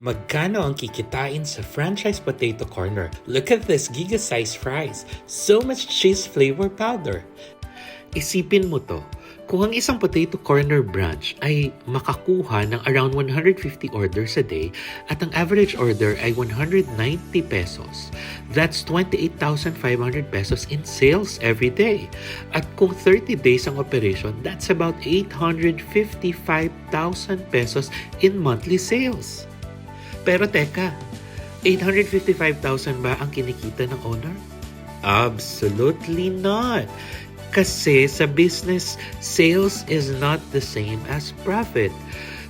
Magkano ang kikitain sa franchise potato corner? Look at this giga-size fries. So much cheese flavor powder. Isipin mo to, kung ang isang potato corner branch ay makakuha ng around 150 orders a day at ang average order ay 190 pesos, that's 28,500 pesos in sales every day. At kung 30 days ang operation, that's about 855,000 pesos in monthly sales. Pero teka, 855,000 ba ang kinikita ng owner? Absolutely not. Kasi sa business, sales is not the same as profit.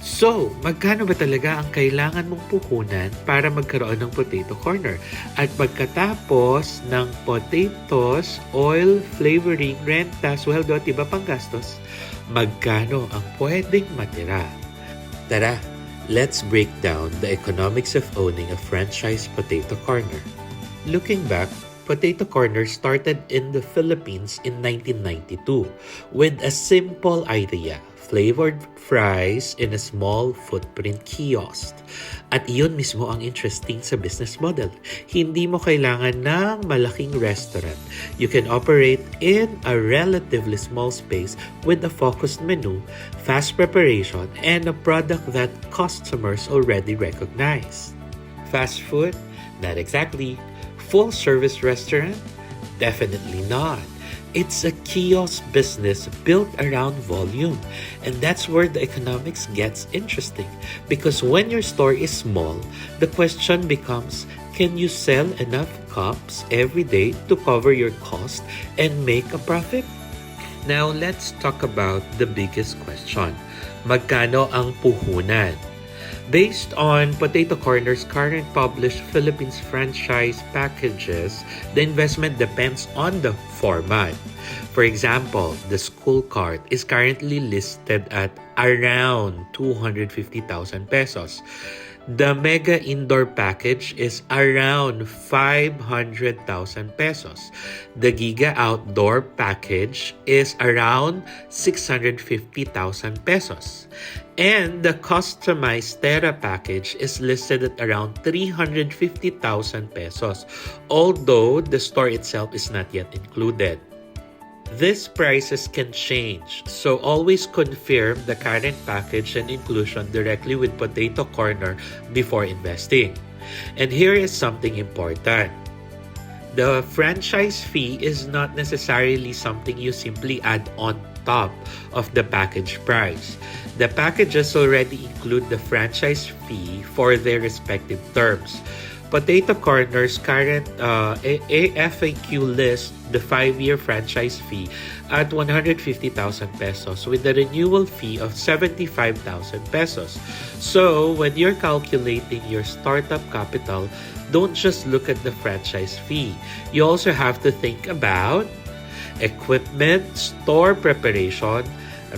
So, magkano ba talaga ang kailangan mong puhunan para magkaroon ng potato corner? At pagkatapos ng potatoes, oil, flavoring, renta, sweldo at iba pang gastos, magkano ang pwedeng matira? Tara! Let's break down the economics of owning a franchise potato corner. Looking back, Potato Corner started in the Philippines in 1992 with a simple idea, flavored fries in a small footprint kiosk. At iyon mismo ang interesting sa business model. Hindi mo kailangan ng malaking restaurant. You can operate in a relatively small space with a focused menu, fast preparation, and a product that customers already recognize. Fast food? Not exactly. Full-service restaurant? Definitely not. It's a kiosk business built around volume. And that's where the economics gets interesting. Because when your store is small, the question becomes, can you sell enough cups every day to cover your cost and make a profit? Now, let's talk about the biggest question. Magkano ang puhunan? Based on Potato Corner's current published Philippines franchise packages, the investment depends on the format. For example, the school cart is currently listed at around 250,000 pesos. The mega indoor package is around 500,000 pesos. The giga outdoor package is around 650,000 pesos. And the customized Terra package is listed at around 350,000 pesos, although the store itself is not yet included. These prices can change, so always confirm the current package and inclusion directly with Potato Corner before investing. And here is something important. The franchise fee is not necessarily something you simply add on top of the package price. The packages already include the franchise fee for their respective terms. Potato Corner's current AFAQ list the 5-year franchise fee at 150,000 pesos with a renewal fee of 75,000 pesos. So, when you're calculating your startup capital, don't just look at the franchise fee. You also have to think about equipment, store preparation,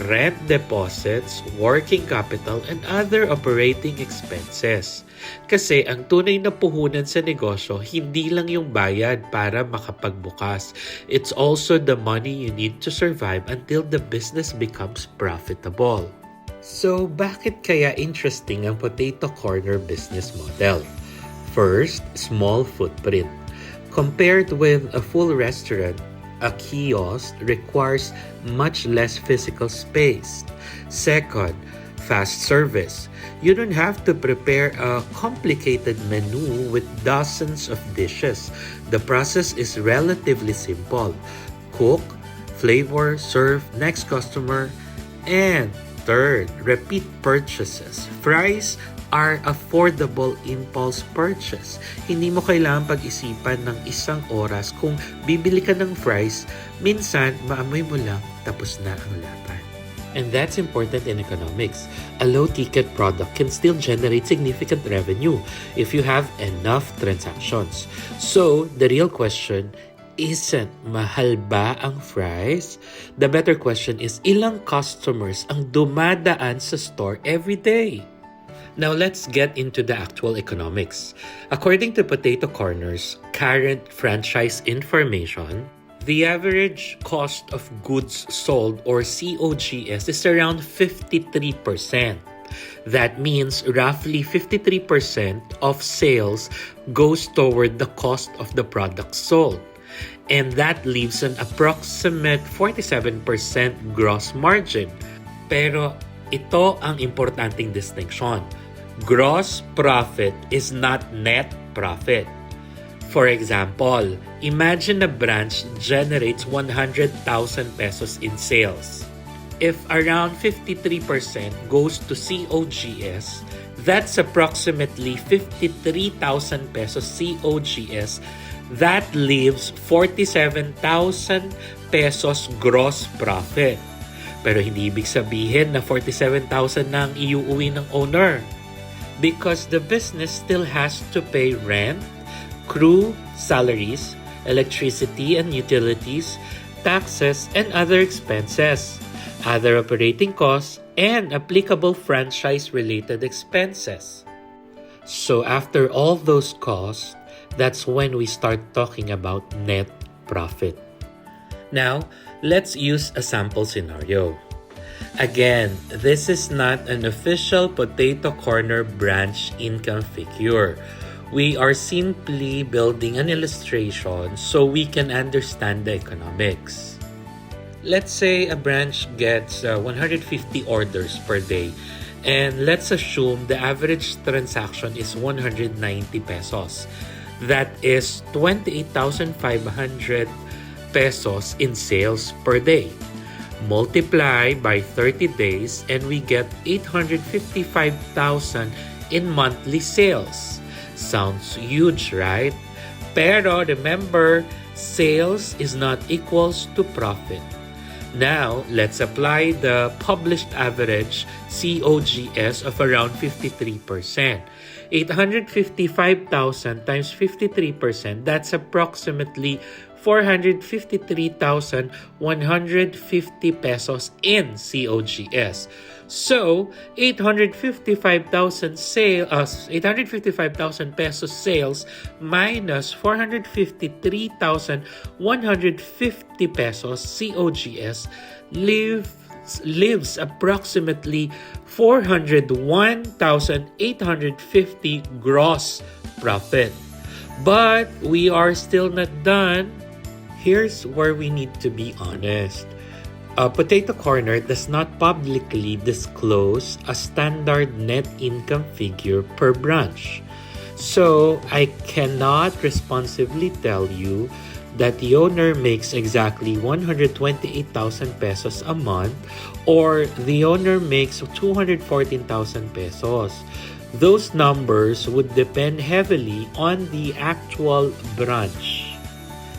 rent deposits, working capital, and other operating expenses. Kasi ang tunay na puhunan sa negosyo, hindi lang yung bayad para makapagbukas. It's also the money you need to survive until the business becomes profitable. So, bakit kaya interesting ang Potato Corner business model? First, small footprint. Compared with a full restaurant, a kiosk requires much less physical space. Second, fast service. You don't have to prepare a complicated menu with dozens of dishes. The process is relatively simple. Cook, flavor, serve, next customer. And third, repeat purchases. Fries are affordable impulse purchase. Hindi mo kailangan pag-isipan ng isang oras kung bibili ka ng fries, minsan maamoy mo lang tapos na ang laban. And that's important in economics. A low-ticket product can still generate significant revenue if you have enough transactions. So, the real question isn't mahal ba ang fries? The better question is ilang customers ang dumadaan sa store every day? Now, let's get into the actual economics. According to Potato Corner's current franchise information, the average cost of goods sold or COGS is around 53%. That means roughly 53% of sales goes toward the cost of the product sold. And that leaves an approximate 47% gross margin. Pero ito ang importanteng distinction. Gross profit is not net profit. For example, imagine a branch generates 100,000 pesos in sales. If around 53% goes to COGS, that's approximately 53,000 pesos COGS. That leaves 47,000 pesos gross profit. Pero hindi ibig sabihin na 47,000 na ang iuuwi ng owner. Because the business still has to pay rent, crew, salaries, electricity and utilities, taxes, and other expenses, other operating costs, and applicable franchise-related expenses. So after all those costs, that's when we start talking about net profit. Now, let's use a sample scenario. Again, this is not an official Potato Corner branch income figure. We are simply building an illustration so we can understand the economics. Let's say a branch gets 150 orders per day, and let's assume the average transaction is 190 pesos. That is 28,500 pesos in sales per day. Multiply by 30 days and we get 855,000 in monthly sales. Sounds huge, right? Pero remember, sales is not equals to profit. Now, let's apply the published average COGS of around 53%. 855,000 times 53%, that's approximately 453,150 pesos in COGS. So, 855,000 pesos sales minus 453,150 pesos COGS leaves approximately 401,850 gross profit. But we are still not done. Here's where we need to be honest. Potato Corner does not publicly disclose a standard net income figure per branch. So, I cannot responsibly tell you that the owner makes exactly 128,000 pesos a month or the owner makes 214,000 pesos. Those numbers would depend heavily on the actual branch.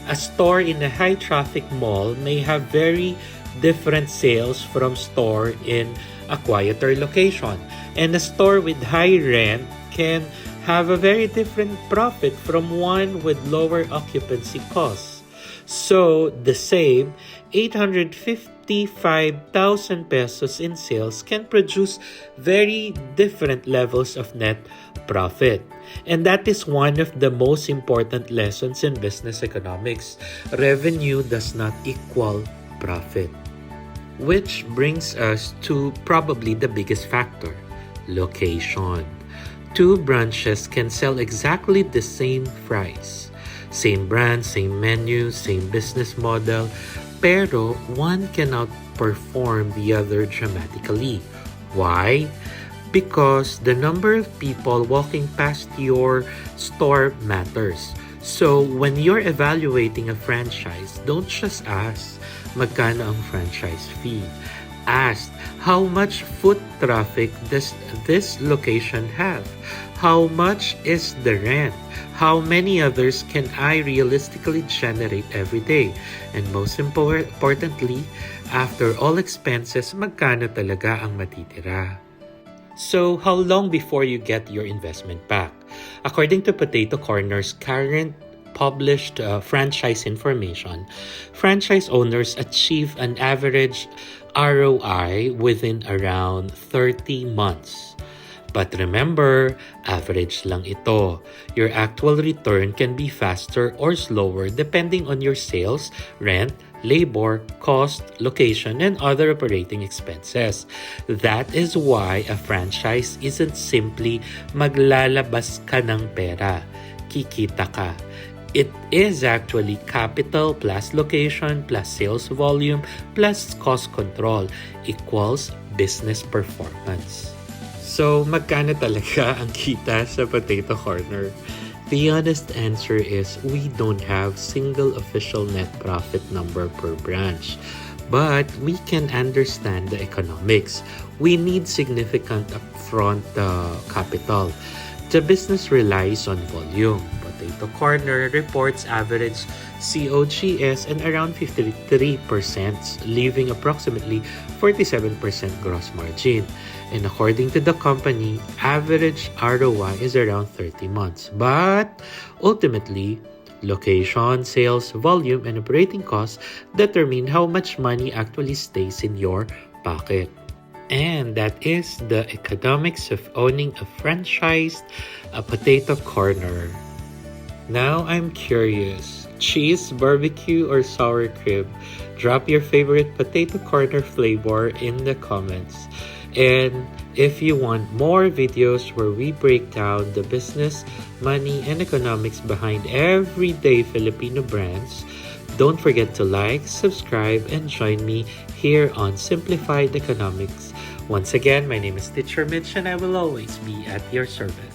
A store in a high-traffic mall may have very different sales from store in a quieter location. And a store with high rent can have a very different profit from one with lower occupancy costs. So, the same 855,000 pesos in sales can produce very different levels of net profit. And that is one of the most important lessons in business economics. Revenue does not equal profit. Which brings us to probably the biggest factor, location. Two branches can sell exactly the same price. Same brand, same menu, same business model, pero one cannot perform the other dramatically. Why? Because the number of people walking past your store matters. So when you're evaluating a franchise, don't just ask, magkano ang franchise fee? Ask, how much foot traffic does this location have? How much is the rent? How many others can I realistically generate every day? And most importantly, after all expenses, magkano talaga ang matitira? So, how long before you get your investment back? According to Potato Corner's current published franchise information, franchise owners achieve an average ROI within around 30 months. But remember, average lang ito. Your actual return can be faster or slower depending on your sales, rent, labor, cost, location, and other operating expenses. That is why a franchise isn't simply maglalabas ka ng pera, kikita ka. It is actually capital plus location plus sales volume plus cost control equals business performance. So, magkano talaga ang kita sa potato corner? The honest answer is we don't have single official net profit number per branch. But we can understand the economics. We need significant upfront capital. The business relies on volume. Potato Corner reports average COGS and around 53%, leaving approximately 47% gross margin. And according to the company, average ROI is around 30 months. But ultimately, location, sales, volume, and operating costs determine how much money actually stays in your pocket. And that is the economics of owning a franchised potato corner. Now I'm curious, cheese, barbecue, or sour cream? Drop your favorite potato corner flavor in the comments. And if you want more videos where we break down the business, money, and economics behind everyday Filipino brands, don't forget to like, subscribe, and join me here on Simplified Economics. Once again, my name is Teacher Mitch, and I will always be at your service.